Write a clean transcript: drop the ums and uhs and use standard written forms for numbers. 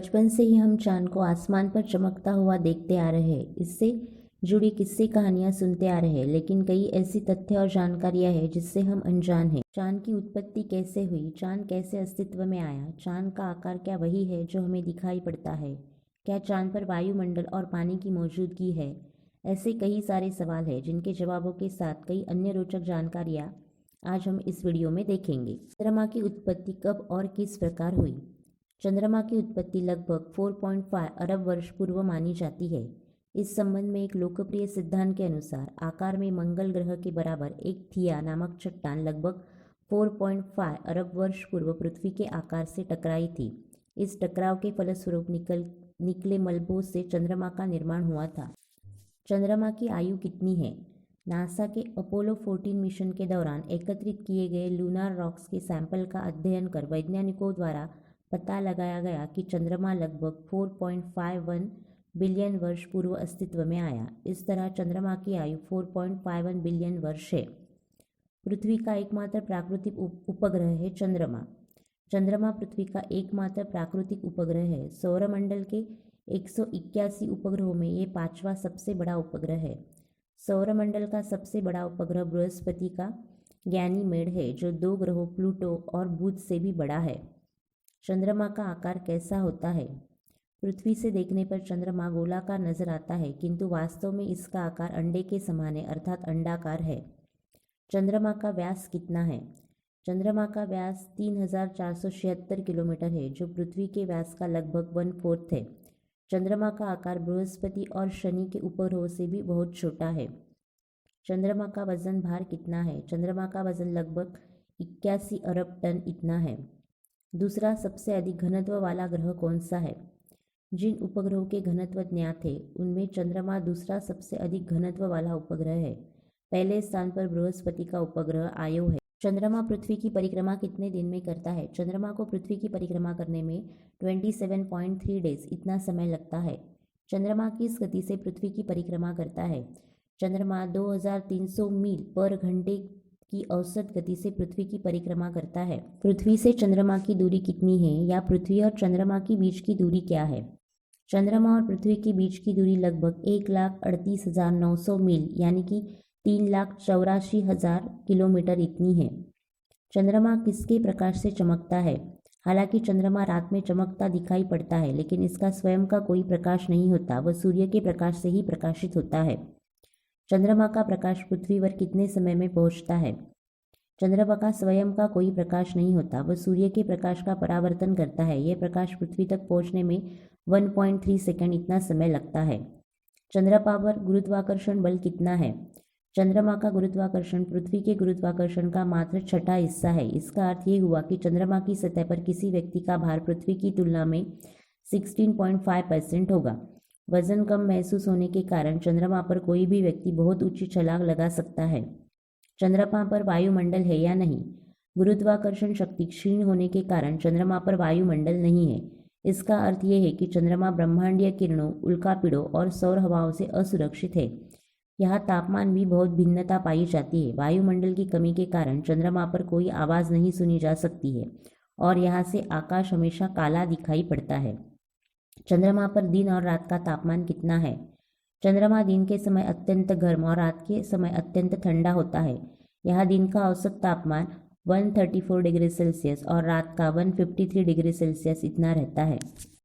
बचपन से ही हम चांद को आसमान पर चमकता हुआ देखते आ रहे हैं। इससे जुड़ी किस्से कहानियां सुनते आ रहे हैं, लेकिन कई ऐसी तथ्य और जानकारियां हैं जिससे हम अनजान हैं। चांद की उत्पत्ति कैसे हुई? चांद कैसे अस्तित्व में आया? चांद का आकार क्या वही है जो हमें दिखाई पड़ता है? क्या चांद पर वायुमंडल और पानी की मौजूदगी है? ऐसे कई सारे सवाल हैं जिनके जवाबों के साथ कई अन्य रोचक जानकारियां आज हम इस वीडियो में देखेंगे। चंद्रमा की उत्पत्ति कब और किस प्रकार हुई? चंद्रमा की उत्पत्ति लगभग 4.5 अरब वर्ष पूर्व मानी जाती है। इस संबंध में एक लोकप्रिय सिद्धांत के अनुसार आकार में मंगल ग्रह के बराबर एक थिया नामक चट्टान लगभग 4.5 अरब वर्ष पूर्व पृथ्वी के आकार से टकराई थी। इस टकराव के फलस्वरूप निकले मलबों से चंद्रमा का निर्माण हुआ था। चंद्रमा की आयु कितनी है? नासा के अपोलो 14 मिशन के दौरान एकत्रित किए गए लूनार रॉक्स के सैंपल का अध्ययन कर वैज्ञानिकों द्वारा पता लगाया गया कि चंद्रमा लगभग 4.51 बिलियन वर्ष पूर्व अस्तित्व में आया। इस तरह चंद्रमा की आयु 4.51 बिलियन वर्ष है। पृथ्वी का एकमात्र प्राकृतिक उपग्रह है चंद्रमा। चंद्रमा पृथ्वी का एकमात्र प्राकृतिक उपग्रह है। सौरमंडल के 181 उपग्रहों में ये 5वां सबसे बड़ा उपग्रह है। सौरमंडल का सबसे बड़ा उपग्रह बृहस्पति का गैनीमेड है, जो 2 ग्रहों प्लूटो और बुध से भी बड़ा है। चंद्रमा का आकार कैसा होता है? पृथ्वी से देखने पर चंद्रमा गोलाकार नजर आता है, किंतु वास्तव में इसका आकार अंडे के समान है, अर्थात अंडाकार है। चंद्रमा का व्यास कितना है? चंद्रमा का व्यास 3476 किलोमीटर है, जो पृथ्वी के व्यास का लगभग 1/4 है। चंद्रमा का आकार बृहस्पति और शनि के उपग्रहों से भी बहुत छोटा है। चंद्रमा का वजन भार कितना है? चंद्रमा का वजन लगभग 81 अरब टन इतना है। दूसरा सबसे अधिक घनत्व वाला ग्रह कौन सा है? जिन उपग्रहों के घनत्व ज्ञात है उनमें चंद्रमा दूसरा सबसे अधिक घनत्व वाला उपग्रह है। पहले स्थान पर बृहस्पति का उपग्रह आयो है। चंद्रमा पृथ्वी की परिक्रमा कितने दिन में करता है? चंद्रमा को पृथ्वी की परिक्रमा करने में 27.3 डेज इतना समय लगता है। चंद्रमा किस गति से पृथ्वी की परिक्रमा करता है? चंद्रमा 2300 मील पर घंटे की औसत गति से पृथ्वी की परिक्रमा करता है। पृथ्वी से चंद्रमा की दूरी कितनी है, या पृथ्वी और चंद्रमा के बीच की दूरी क्या है? चंद्रमा और पृथ्वी के बीच की दूरी लगभग 1,38,900 मील यानी कि 3,84,000 किलोमीटर इतनी है। चंद्रमा किसके प्रकाश से चमकता है? हालांकि चंद्रमा रात में चमकता दिखाई पड़ता है, लेकिन इसका स्वयं का कोई प्रकाश नहीं होता, वह सूर्य के प्रकाश से ही प्रकाशित होता है। चंद्रमा का प्रकाश पृथ्वी पर कितने समय में पहुंचता है? चंद्रमा का स्वयं का कोई प्रकाश नहीं होता, वह सूर्य के प्रकाश का परावर्तन करता है। यह प्रकाश पृथ्वी तक पहुंचने में 1.3 सेकंड इतना समय लगता है। चंद्रमा पर गुरुत्वाकर्षण बल कितना है? चंद्रमा का गुरुत्वाकर्षण पृथ्वी के गुरुत्वाकर्षण का मात्र 6ठा हिस्सा है। इसका अर्थ ये हुआ कि चंद्रमा की सतह पर किसी व्यक्ति का भार पृथ्वी की तुलना में 16.5% होगा। वजन कम महसूस होने के कारण चंद्रमा पर कोई भी व्यक्ति बहुत ऊंची छलांग लगा सकता है। चंद्रमा पर वायुमंडल है या नहीं? गुरुत्वाकर्षण शक्ति क्षीण होने के कारण चंद्रमा पर वायुमंडल नहीं है। इसका अर्थ यह है कि चंद्रमा ब्रह्मांडीय किरणों, उल्कापिंडों और सौर हवाओं से असुरक्षित है। यहाँ तापमान भी बहुत भिन्नता पाई जाती है। वायुमंडल की कमी के कारण चंद्रमा पर कोई आवाज़ नहीं सुनी जा सकती है और यहाँ से आकाश हमेशा काला दिखाई पड़ता है। चंद्रमा पर दिन और रात का तापमान कितना है? चंद्रमा दिन के समय अत्यंत गर्म और रात के समय अत्यंत ठंडा होता है। यहाँ दिन का औसत तापमान 134 डिग्री सेल्सियस और रात का 153 डिग्री सेल्सियस इतना रहता है।